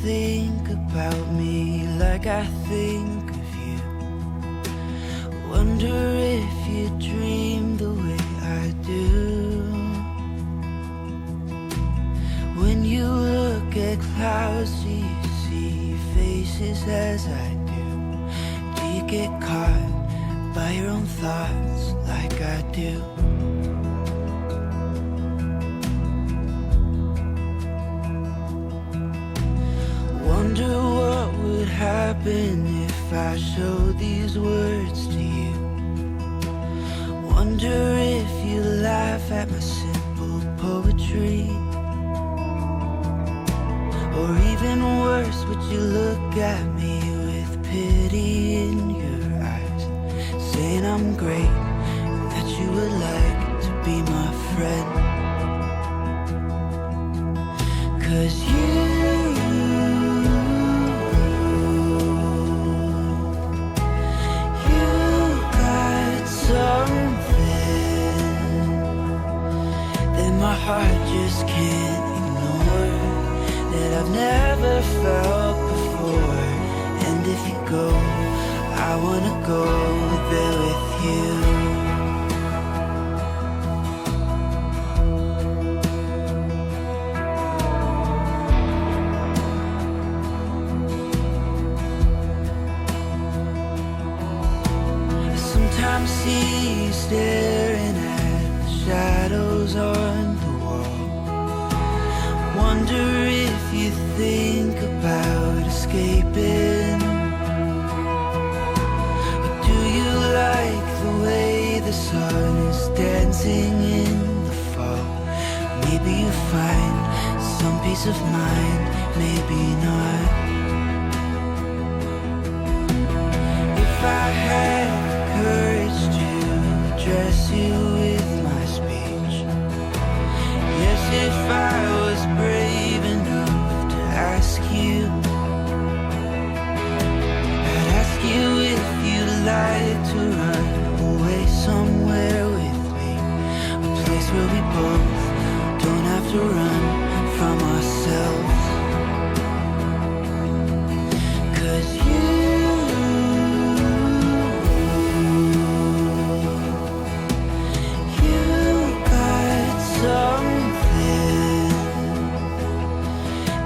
think about me like I think of you. Wonder if you dream the way I do. When you look at clouds, do you see faces as I do? Do you get caught by your own thoughts like I do? Wonder what would happen if I showed these words to you. Wonder if you laugh at my simple poetry. Or even worse, would you look at me with pity in your eyes, saying I'm great and that you would like to be my friend? 'Cause you got something that my heart just can't ignore, that I've never felt before. And if you go, I wanna go there with you. I sometimes see you staring at the shadows on the wall. Wonder if you think about escaping. Or do you like the way the sun is dancing in the fall? Maybe you find some peace of mind, maybe not. If I had courage to address you with my speech, yes, if I was brave enough to ask you, I'd ask you if you'd like to run away somewhere with me, a place where we both don't have to run from ourselves. 'Cause you got something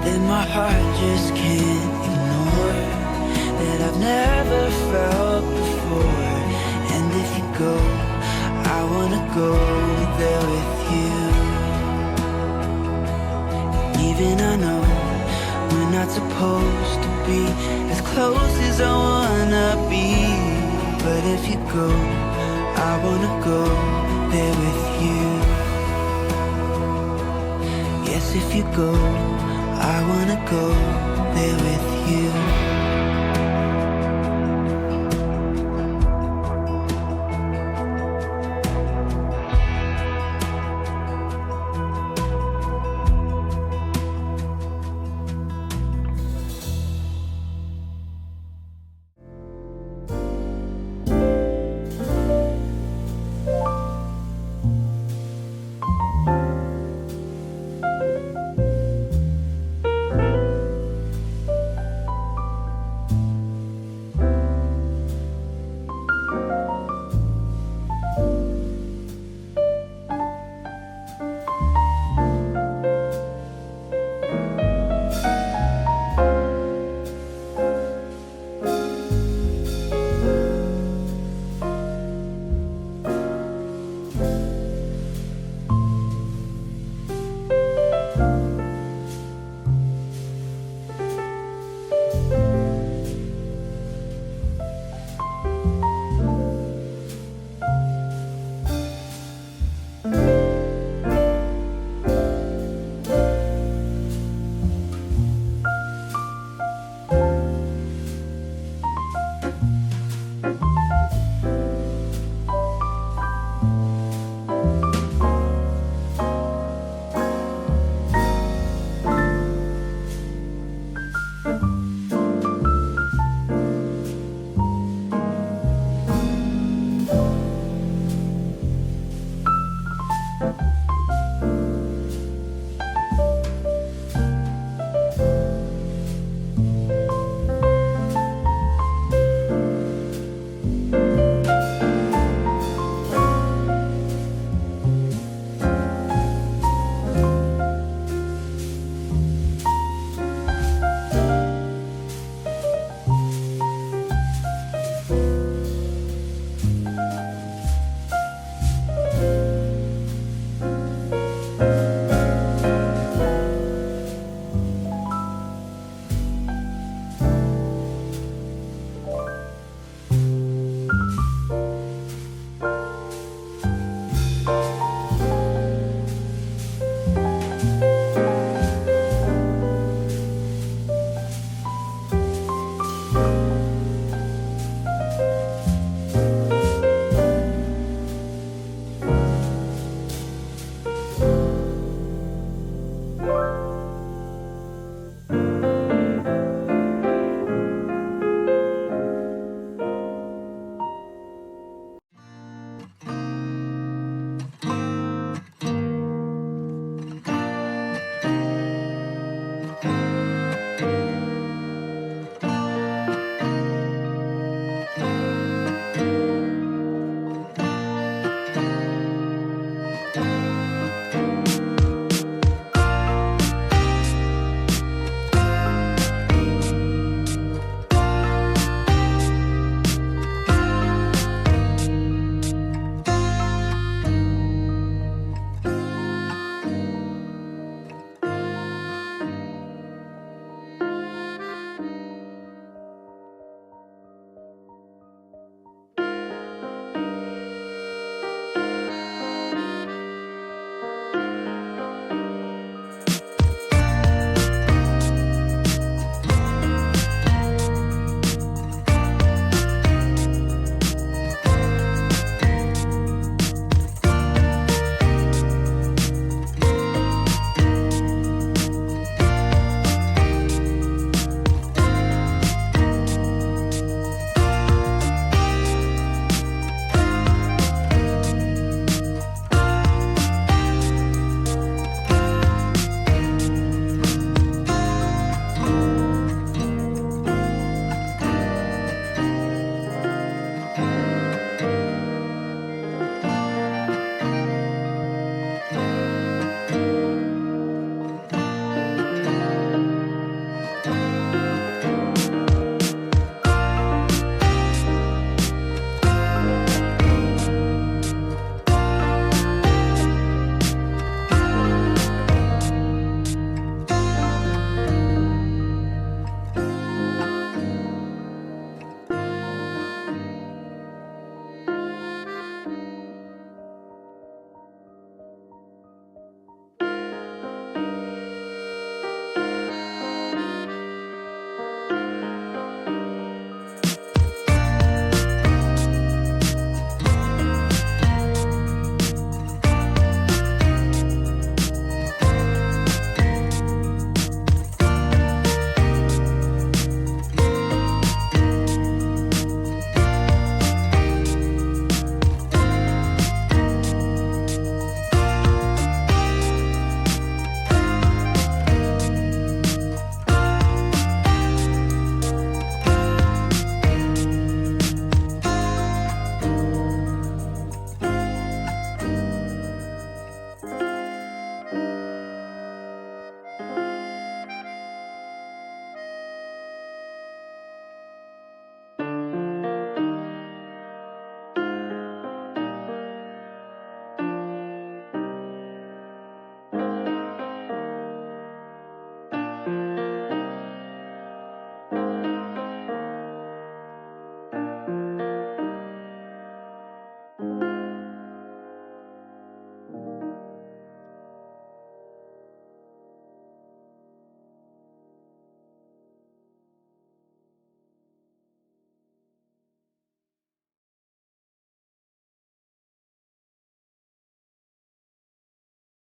that my heart just can't ignore, that I've never felt before. And if you go, I wanna go there with you. And even I know we're not supposed to be as close as I wanna be, but if you go, I wanna go there with you. Yes, if you go, I wanna go there with you.